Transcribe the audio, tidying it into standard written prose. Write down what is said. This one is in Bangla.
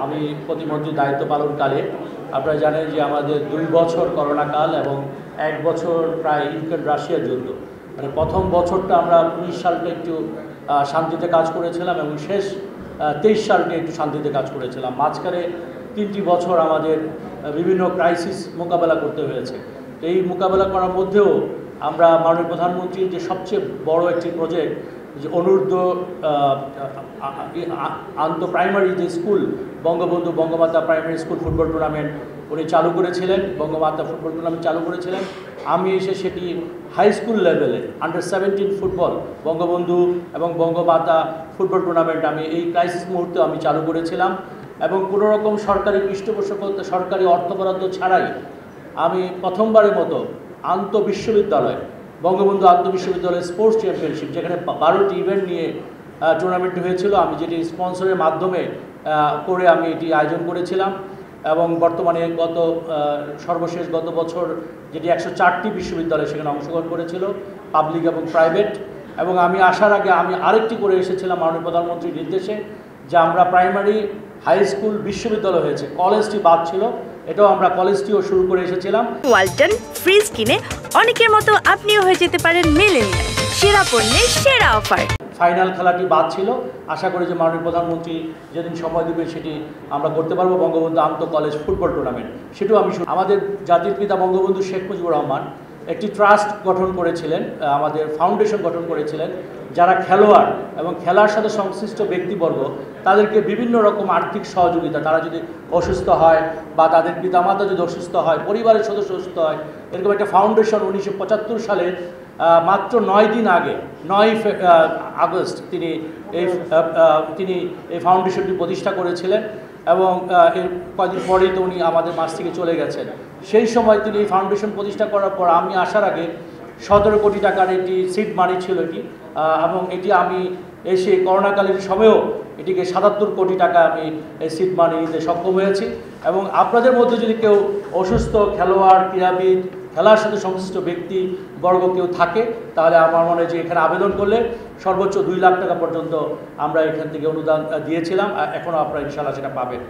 আমি প্রতিমন্ত্রীর দায়িত্ব পালনকালে আপনারা জানেন যে আমাদের 2 বছর করোনাকাল এবং 1 বছর প্রায় ইউক্রেন রাশিয়ার যুদ্ধ। মানে প্রথম বছরটা আমরা 19 সালটা একটু শান্তিতে কাজ করেছিলাম এবং শেষ 23 সালটা একটু শান্তিতে কাজ করেছিলাম। মাঝখানে 3টি বছর আমাদের বিভিন্ন ক্রাইসিস মোকাবেলা করতে হয়েছে। এই মোকাবেলা করার মধ্যেও আমরা মাননীয় প্রধানমন্ত্রীর যে সবচেয়ে বড় একটি প্রজেক্ট যে অনূর্ধ্ব আন্ত প্রাইমারি যে school Bangabandhu Bangamata primary school football tournament উনি চালু করেছিলেন, বঙ্গমাতা ফুটবল টুর্নামেন্ট চালু করেছিলেন। আমি এসে সেটি হাই স্কুল লেভেলে আন্ডার 17 ফুটবল বঙ্গবন্ধু এবং বঙ্গমাতা ফুটবল টুর্নামেন্ট আমি এই ক্রাইসিস মুহূর্তে আমি চালু করেছিলাম এবং কোনো রকম সরকারি পৃষ্ঠপোষকতা সরকারি অর্থ বরাদ্দ ছাড়াই আমি প্রথমবারের মতো বিশ্ববিদ্যালয় বঙ্গবন্ধু বিশ্ববিদ্যালয় স্পোর্টস চ্যাম্পিয়নশিপ, যেখানে 12টি ইভেন্ট নিয়ে টুর্নামেন্ট হয়েছিল, আমি যেটি স্পন্সরের মাধ্যমে করে আমি এটি আয়োজন করেছিলাম। এবং বর্তমানে সর্বশেষ গত বছর যেটি 104টি বিশ্ববিদ্যালয় সেখানে অংশগ্রহণ করেছিল, পাবলিক এবং প্রাইভেট। এবং আমি আসার আগে আমি আরেকটি করে এসেছিলাম মাননীয় প্রধানমন্ত্রীর নির্দেশে, যে আমরা প্রাইমারি হাই স্কুল বিশ্ববিদ্যালয় হয়েছে, কলেজটি বাদ ছিল, এটাও আমরা কলেজটিও শুরু করে এসেছিলাম। ওয়ালটন ফ্রিজ কিনে অনেকের মতো আপনিও হয়ে যেতে পারেন মিলেনিয়াল, সেরা পণ্যের সেরা অফার। ফাইনাল খেলাটি বাদ ছিল, আশা করি যে মাননীয় প্রধানমন্ত্রী যেদিন সময় দেবে সেটি আমরা করতে পারবো। বঙ্গবন্ধু আন্তঃ কলেজ ফুটবল টুর্নামেন্ট সেটাও আমি আমাদের জাতির পিতা বঙ্গবন্ধু শেখ মুজিবুর রহমান একটি ট্রাস্ট গঠন করেছিলেন, আমাদের ফাউন্ডেশন গঠন করেছিলেন, যারা খেলোয়াড় এবং খেলার সাথে সংশ্লিষ্ট ব্যক্তিবর্গ তাদেরকে বিভিন্ন রকম আর্থিক সহযোগিতা, তারা যদি অসুস্থ হয় বা তাদের পিতামাতা যদি অসুস্থ হয়, পরিবারের সদস্য অসুস্থ হয়, এরকম একটা ফাউন্ডেশন 1975 সালে মাত্র 9 দিন আগে 9 আগস্ট তিনি এই ফাউন্ডেশনটি প্রতিষ্ঠা করেছিলেন এবং এর কয়েকদিন পরেই তো উনি আমাদের মাঝ থেকে চলে গেছেন। সেই সময় তিনি এই ফাউন্ডেশন প্রতিষ্ঠা করার পর আমি আসার আগে 17 কোটি টাকার এটি সিড মানি ছিল এটি, এবং এটি আমি এসে করোনাকালীন সময়েও এটিকে 77 কোটি টাকা আমি এই সিড মানি নিতে সক্ষম হয়েছি। এবং আপনাদের মধ্যে যদি কেউ অসুস্থ খেলোয়াড়, ক্রীড়াবিদ, খেলার সাথে সংশ্লিষ্ট ব্যক্তিবর্গ কেউ থাকে, তাহলে আমার মনে হয় যে এখানে আবেদন করলে সর্বোচ্চ 2 লাখ টাকা পর্যন্ত আমরা এখান থেকে অনুদান দিয়েছিলাম, এখনও আপনারা ইনশাআল্লাহ সেটা পাবেন।